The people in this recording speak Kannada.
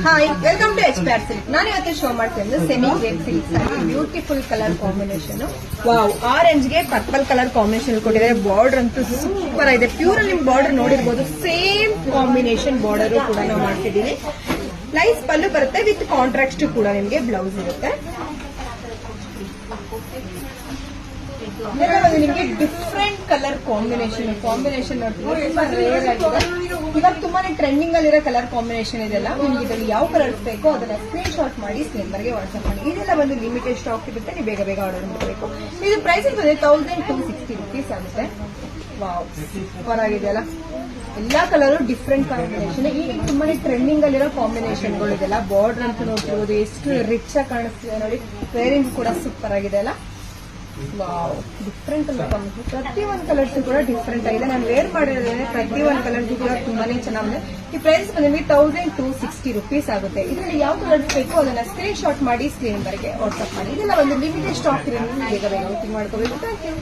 Hi, welcome to HPR silk. ನಾನು ಇವತ್ತು ಶೋ ಮಾಡ್ತೀನಿ semi grape silk beautiful colour combination. Wow, orange ಗೆ ಪರ್ಪಲ್ ಕಲರ್ ಕಾಂಬಿನೇಷನ್ ಕೊಟ್ಟಿದ್ದಾರೆ. ಬಾರ್ಡರ್ ಅಂತೂ ಸೂಪರ್ ಆಗಿದೆ. ಪ್ಯೂರ್ ನಿಮ್ ಬಾರ್ಡರ್ ನೋಡಿರ್ಬೋದು, ಸೇಮ್ ಕಾಂಬಿನೇಷನ್ ಬಾರ್ಡರ್ ಕೂಡ ನಾವು ಮಾಡ್ತಿದ್ದೀವಿ. ಲೈಸ್ ಪಲ್ಲು ಬರುತ್ತೆ, ವಿತ್ ಕಾಂಟ್ರಾಕ್ಟ್ ಕೂಡ ನಿಮಗೆ ಬ್ಲೌಸ್ ಇರುತ್ತೆ. ನಿಮಗೆ ಡಿಫ್ರೆಂಟ್ ಕಲರ್ ಕಾಂಬಿನೇಷನ್ ಇವಾಗ ತುಂಬಾನೇ ಟ್ರೆಂಡಿಂಗ್ ಅಲ್ಲಿರೋ ಕಲರ್ ಕಾಂಬಿನೇಷನ್ ಇದೆಲ್ಲ. ನಿಮ್ಗೆ ಇದರಲ್ಲಿ ಯಾವ ಕಲರ್ಸ್ ಬೇಕೋ ಅದನ್ನ ಸ್ಕ್ರೀನ್ ಶಾಟ್ ಮಾಡಿ ಸ್ಕ್ರೀನ್ವರೆಗೆ ವಾಟ್ಸ್ಆಪ್ ಮಾಡಿ. ಇದೆಲ್ಲ ಒಂದು ಲಿಮಿಟೆಡ್ ಸ್ಟಾಕ್ ಇರುತ್ತೆ, ನೀವು ಬೇಗ ಬೇಗ ಆರ್ಡರ್ ಮಾಡಬೇಕು. ಇದು ಪ್ರೈಸ್ ಬಂದ್ರೆ 1260 rupees ಆಗುತ್ತೆ. ವಾವ್, ಸೂಪರ್ ಆಗಿದೆಯಲ್ಲ. ಎಲ್ಲಾ ಕಲರ್ ಡಿಫ್ರೆಂಟ್ ಕಾಂಬಿನೇಷನ್. ಈಗ ತುಂಬಾನೇ ಟ್ರೆಂಡಿಂಗ್ ಅಲ್ಲಿರೋ ಕಾಂಬಿನೇಷನ್ಗಳು ಇದೆಲ್ಲ. ಬಾರ್ಡರ್ ಅಂತ ನೋಡ್ತಿರ್ಬೋದು, ಎಷ್ಟು ರಿಚ್ ಆಗಿ ಕಾಣಿಸ್ತಿದೆ ನೋಡಿ. ವೇರಿಂಗ್ ಕೂಡ ಸೂಪರ್ ಆಗಿದೆ ಅಲ್ಲ. Wow, different colour combination. ಪ್ರತಿ ಒಂದು ಕಲರ್ಸ್ ಕೂಡ ಡಿಫ್ರೆಂಟ್ ಆಗಿದೆ. ನಾನು ವೇರ್ ಮಾಡಿರೋದ್ರೆ ಪ್ರತಿ ಒಂದು ಕಲರ್ಸ್ ಕೂಡ ತುಂಬಾನೇ ಚೆನ್ನಾಗಿದೆ. ಈ ಪ್ರೈಸ್ ಬಂದ್ರೆ 1260 rupees ಆಗುತ್ತೆ. ಇದರಲ್ಲಿ ಯಾವ ಕಲರ್ಸ್ ಬೇಕು ಅದನ್ನ ಸ್ಕ್ರೀನ್ ಶಾಟ್ ಮಾಡಿ ಸ್ಕ್ರೀನ್ ವರೆಗೆ ವಾಟ್ಸ್ಆಪ್ ಮಾಡಿ. ಇದೆಲ್ಲ ಒಂದು ಲಿಮಿಟೆಡ್ ಸ್ಟಾಕ್ ಇರೋದ್ರಿಂದ ಬೇಗ ಬೇಗ ಬುಕಿಂಗ್ ಮಾಡ್ಕೋಬೇಕು. Thank you.